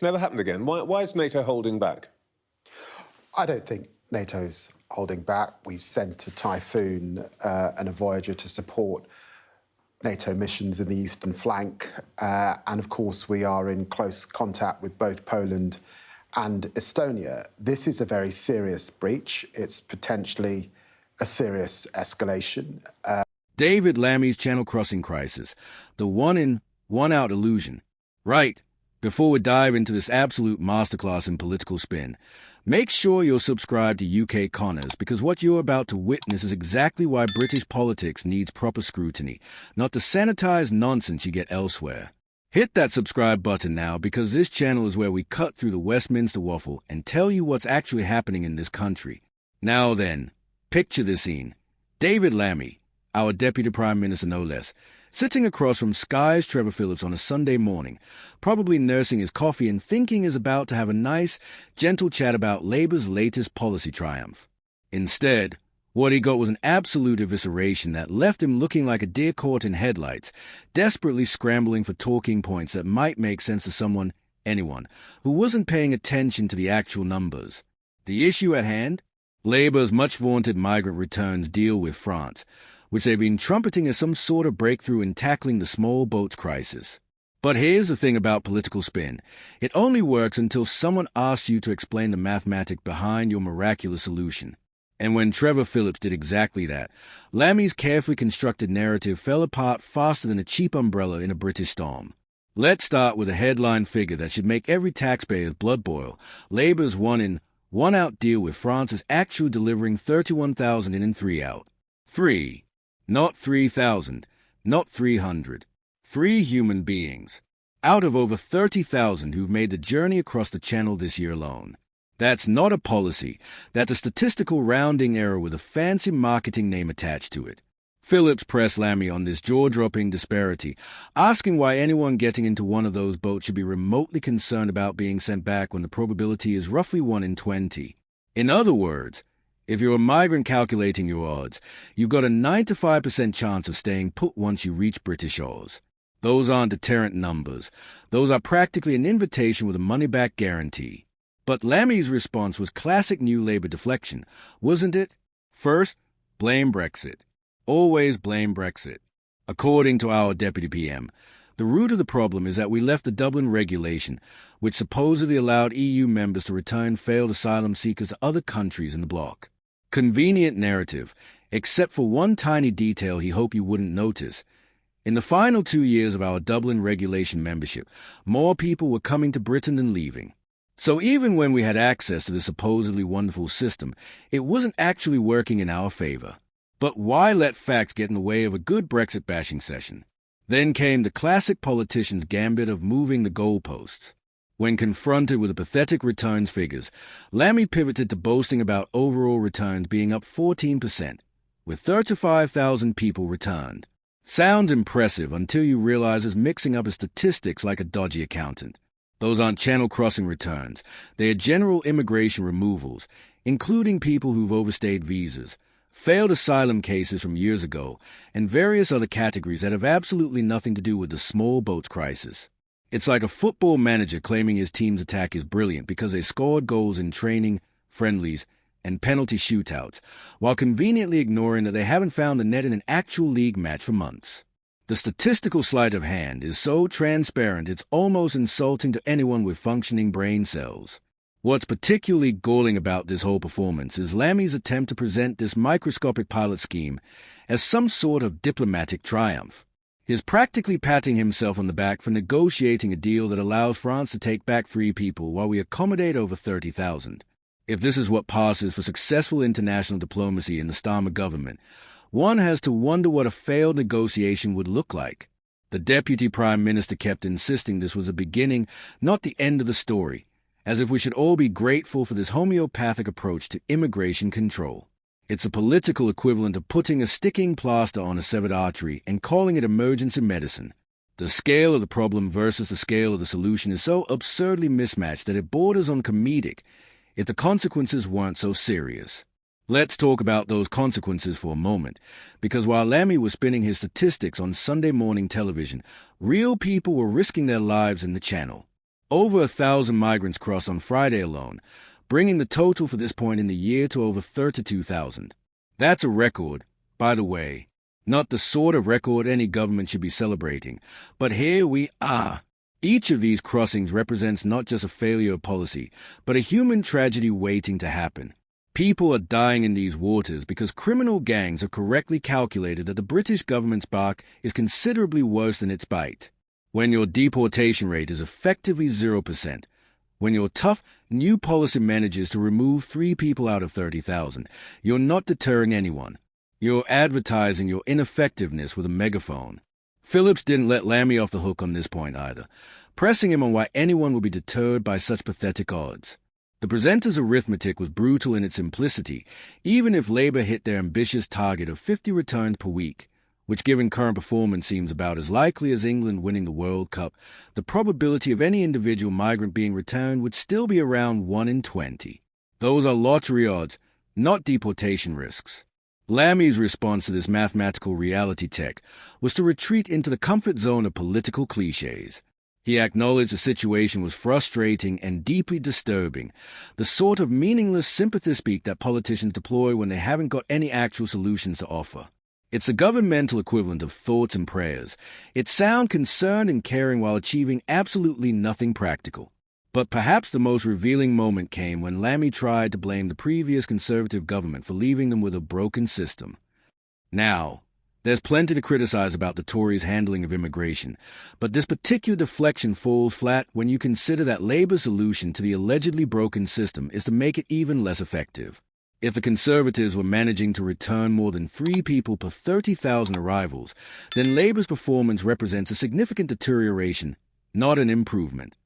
It's never happened again. Why is NATO holding back? I don't think NATO's holding back. We've sent a Typhoon and a Voyager to support NATO missions in the eastern flank. And of course, we are in close contact with both Poland and Estonia. This is a very serious breach. It's potentially a serious escalation. David Lammy's Channel Crossing Crisis, the one-in, one-out illusion. Right, before we dive into this absolute masterclass in political spin, make sure you're subscribed to UK Connors, because what you're about to witness is exactly why British politics needs proper scrutiny, not the sanitized nonsense you get elsewhere. Hit that subscribe button now, because this channel is where we cut through the Westminster waffle and tell you what's actually happening in this country. Now then, picture this scene. David Lammy, our Deputy Prime Minister no less, sitting across from Sky's Trevor Phillips on a Sunday morning, probably nursing his coffee and thinking is about to have a nice, gentle chat about Labour's latest policy triumph. Instead, what he got was an absolute evisceration that left him looking like a deer caught in headlights, desperately scrambling for talking points that might make sense to anyone, who wasn't paying attention to the actual numbers. The issue at hand? Labour's much-vaunted migrant returns deal with France, which they've been trumpeting as some sort of breakthrough in tackling the small boats crisis. But here's the thing about political spin. It only works until someone asks you to explain the mathematics behind your miraculous solution. And when Trevor Phillips did exactly that, Lammy's carefully constructed narrative fell apart faster than a cheap umbrella in a British storm. Let's start with a headline figure that should make every taxpayer's blood boil. Labour's one-in, one-out deal with France is actually delivering 31,000 in and 3 out. 3. Not 3,000, not 300. 3 human beings, out of over 30,000 who've made the journey across the Channel this year alone. That's not a policy, that's a statistical rounding error with a fancy marketing name attached to it. Phillips pressed Lammy on this jaw-dropping disparity, asking why anyone getting into one of those boats should be remotely concerned about being sent back when the probability is roughly 1 in 20. In other words, if you're a migrant calculating your odds, you've got a 95% chance of staying put once you reach British shores. Those aren't deterrent numbers. Those are practically an invitation with a money-back guarantee. But Lammy's response was classic New Labour deflection, wasn't it? First, blame Brexit. Always blame Brexit. According to our Deputy PM, the root of the problem is that we left the Dublin regulation, which supposedly allowed EU members to return failed asylum seekers to other countries in the bloc. Convenient narrative, except for one tiny detail he hoped you wouldn't notice. In the final 2 years of our Dublin regulation membership, more people were coming to Britain than leaving. So even when we had access to the supposedly wonderful system, it wasn't actually working in our favour. But why let facts get in the way of a good Brexit-bashing session? Then came the classic politician's gambit of moving the goalposts. When confronted with the pathetic returns figures, Lammy pivoted to boasting about overall returns being up 14%, with 35,000 people returned. Sounds impressive until you realize it's mixing up his statistics like a dodgy accountant. Those aren't channel crossing returns. They are general immigration removals, including people who've overstayed visas, failed asylum cases from years ago, and various other categories that have absolutely nothing to do with the small boats crisis. It's like a football manager claiming his team's attack is brilliant because they scored goals in training, friendlies, and penalty shootouts, while conveniently ignoring that they haven't found the net in an actual league match for months. The statistical sleight of hand is so transparent it's almost insulting to anyone with functioning brain cells. What's particularly galling about this whole performance is Lammy's attempt to present this microscopic pilot scheme as some sort of diplomatic triumph. He's practically patting himself on the back for negotiating a deal that allows France to take back 3 people while we accommodate over 30,000. If this is what passes for successful international diplomacy in the Starmer government, one has to wonder what a failed negotiation would look like. The Deputy Prime Minister kept insisting this was the beginning, not the end of the story, as if we should all be grateful for this homeopathic approach to immigration control. It's a political equivalent of putting a sticking plaster on a severed artery and calling it emergency medicine. The scale of the problem versus the scale of the solution is so absurdly mismatched that it borders on comedic if the consequences weren't so serious. Let's talk about those consequences for a moment, because while Lammy was spinning his statistics on Sunday morning television, real people were risking their lives in the Channel. Over 1,000 migrants crossed on Friday alone, bringing the total for this point in the year to over 32,000. That's a record, by the way, not the sort of record any government should be celebrating, but here we are. Each of these crossings represents not just a failure of policy, but a human tragedy waiting to happen. People are dying in these waters because criminal gangs have correctly calculated that the British government's bark is considerably worse than its bite. When your deportation rate is effectively 0%, when your tough new policy manages to remove 3 people out of 30,000, you're not deterring anyone. You're advertising your ineffectiveness with a megaphone. Phillips didn't let Lammy off the hook on this point either, pressing him on why anyone would be deterred by such pathetic odds. The presenter's arithmetic was brutal in its simplicity, even if Labour hit their ambitious target of 50 returns per week, which given current performance seems about as likely as England winning the World Cup. The probability of any individual migrant being returned would still be around 1 in 20. Those are lottery odds, not deportation risks. Lammy's response to this mathematical reality check was to retreat into the comfort zone of political cliches. He acknowledged the situation was frustrating and deeply disturbing, the sort of meaningless sympathy speak that politicians deploy when they haven't got any actual solutions to offer. It's the governmental equivalent of thoughts and prayers. It sounds concerned and caring while achieving absolutely nothing practical. But perhaps the most revealing moment came when Lammy tried to blame the previous Conservative government for leaving them with a broken system. Now, there's plenty to criticize about the Tories' handling of immigration, but this particular deflection falls flat when you consider that Labour's solution to the allegedly broken system is to make it even less effective. If the Conservatives were managing to return more than 3 people per 30,000 arrivals, then Labour's performance represents a significant deterioration, not an improvement.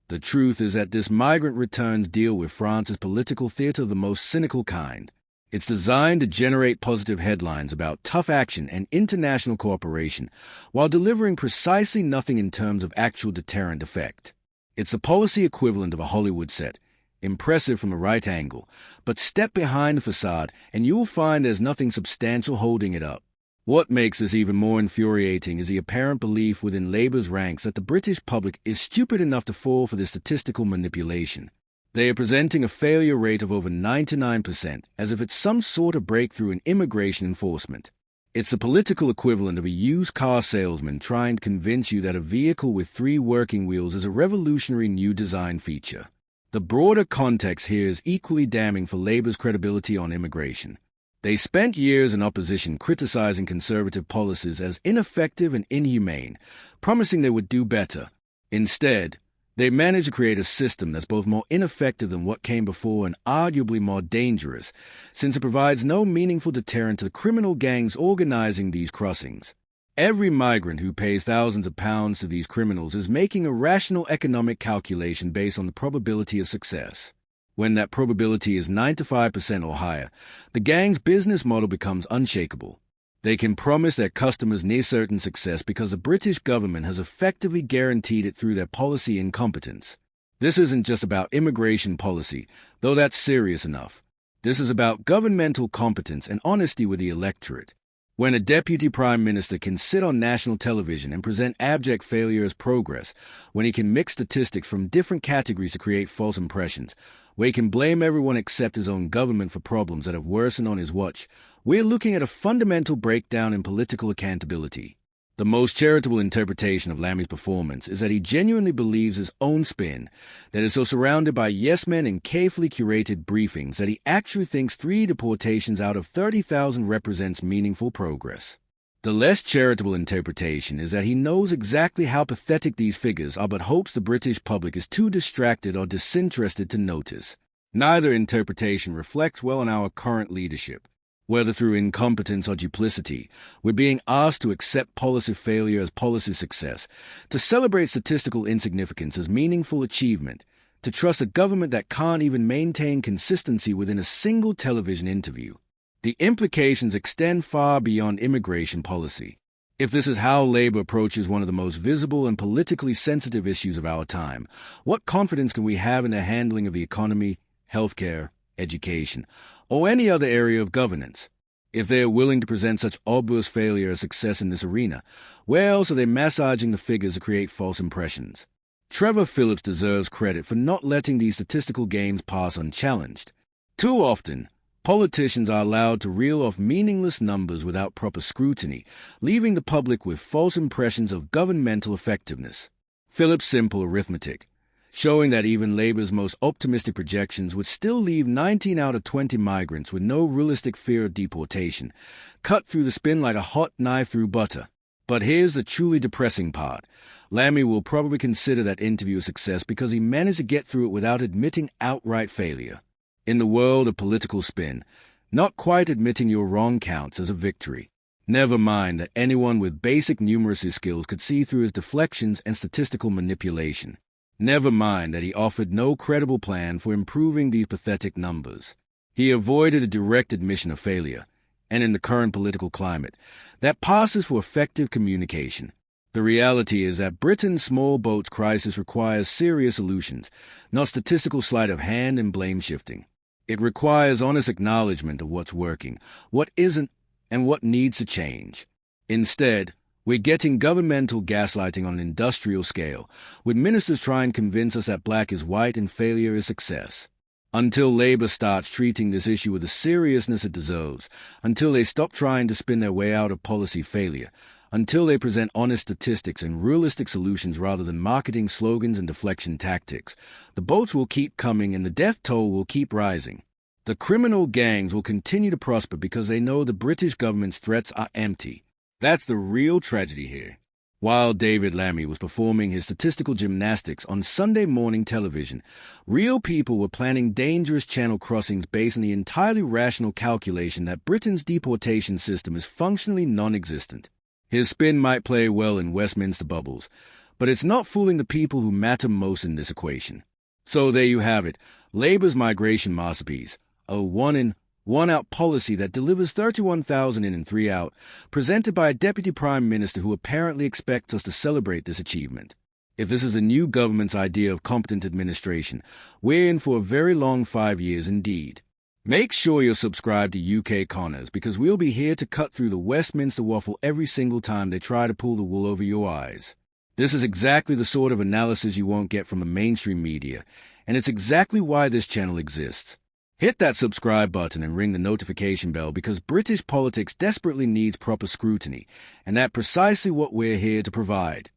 The truth is that this migrant returns deal with France's political theatre of the most cynical kind. It's designed to generate positive headlines about tough action and international cooperation, while delivering precisely nothing in terms of actual deterrent effect. It's the policy equivalent of a Hollywood set, impressive from a right angle, but step behind the facade and you'll find there's nothing substantial holding it up. What makes this even more infuriating is the apparent belief within Labour's ranks that the British public is stupid enough to fall for this statistical manipulation. They are presenting a failure rate of over 99%, as if it's some sort of breakthrough in immigration enforcement. It's the political equivalent of a used car salesman trying to convince you that a vehicle with 3 working wheels is a revolutionary new design feature. The broader context here is equally damning for Labour's credibility on immigration. They spent years in opposition criticizing Conservative policies as ineffective and inhumane, promising they would do better. Instead, they managed to create a system that's both more ineffective than what came before and arguably more dangerous, since it provides no meaningful deterrent to the criminal gangs organizing these crossings. Every migrant who pays thousands of pounds to these criminals is making a rational economic calculation based on the probability of success. When that probability is 95% or higher, the gang's business model becomes unshakable. They can promise their customers near certain success because the British government has effectively guaranteed it through their policy incompetence. This isn't just about immigration policy, though that's serious enough. This is about governmental competence and honesty with the electorate. When a deputy prime minister can sit on national television and present abject failure as progress, when he can mix statistics from different categories to create false impressions, where he can blame everyone except his own government for problems that have worsened on his watch, we're looking at a fundamental breakdown in political accountability. The most charitable interpretation of Lammy's performance is that he genuinely believes his own spin, that is so surrounded by yes-men and carefully curated briefings that he actually thinks 3 deportations out of 30,000 represents meaningful progress. The less charitable interpretation is that he knows exactly how pathetic these figures are but hopes the British public is too distracted or disinterested to notice. Neither interpretation reflects well on our current leadership. Whether through incompetence or duplicity, we're being asked to accept policy failure as policy success, to celebrate statistical insignificance as meaningful achievement, to trust a government that can't even maintain consistency within a single television interview. The implications extend far beyond immigration policy. If this is how Labour approaches one of the most visible and politically sensitive issues of our time, what confidence can we have in their handling of the economy, healthcare, education, or any other area of governance? If they are willing to present such obvious failure as success in this arena, where else are they massaging the figures to create false impressions? Trevor Phillips deserves credit for not letting these statistical games pass unchallenged. Too often, politicians are allowed to reel off meaningless numbers without proper scrutiny, leaving the public with false impressions of governmental effectiveness. Phillips' simple arithmetic, showing that even Labour's most optimistic projections would still leave 19 out of 20 migrants with no realistic fear of deportation, cut through the spin like a hot knife through butter. But here's the truly depressing part. Lammy will probably consider that interview a success because he managed to get through it without admitting outright failure. In the world of political spin, not quite admitting you're wrong counts as a victory. Never mind that anyone with basic numeracy skills could see through his deflections and statistical manipulation. Never mind that he offered no credible plan for improving these pathetic numbers. He avoided a direct admission of failure, and in the current political climate, that passes for effective communication. The reality is that Britain's small boats crisis requires serious solutions, not statistical sleight of hand and blame shifting. It requires honest acknowledgement of what's working, what isn't, and what needs to change. Instead, we're getting governmental gaslighting on an industrial scale, with ministers trying to convince us that black is white and failure is success. Until Labour starts treating this issue with the seriousness it deserves, until they stop trying to spin their way out of policy failure, until they present honest statistics and realistic solutions rather than marketing slogans and deflection tactics, the boats will keep coming and the death toll will keep rising. The criminal gangs will continue to prosper because they know the British government's threats are empty. That's the real tragedy here. While David Lammy was performing his statistical gymnastics on Sunday morning television, real people were planning dangerous channel crossings based on the entirely rational calculation that Britain's deportation system is functionally non-existent. His spin might play well in Westminster bubbles, but it's not fooling the people who matter most in this equation. So there you have it, Labour's migration masterpiece, a one-in, one-out policy that delivers 31,000 in and 3 out, presented by a Deputy Prime Minister who apparently expects us to celebrate this achievement. If this is a new government's idea of competent administration, we're in for a very long 5 years indeed. Make sure you're subscribed to UK Connors, because we'll be here to cut through the Westminster waffle every single time they try to pull the wool over your eyes. This is exactly the sort of analysis you won't get from the mainstream media, and it's exactly why this channel exists. Hit that subscribe button and ring the notification bell, because British politics desperately needs proper scrutiny, and that's precisely what we're here to provide.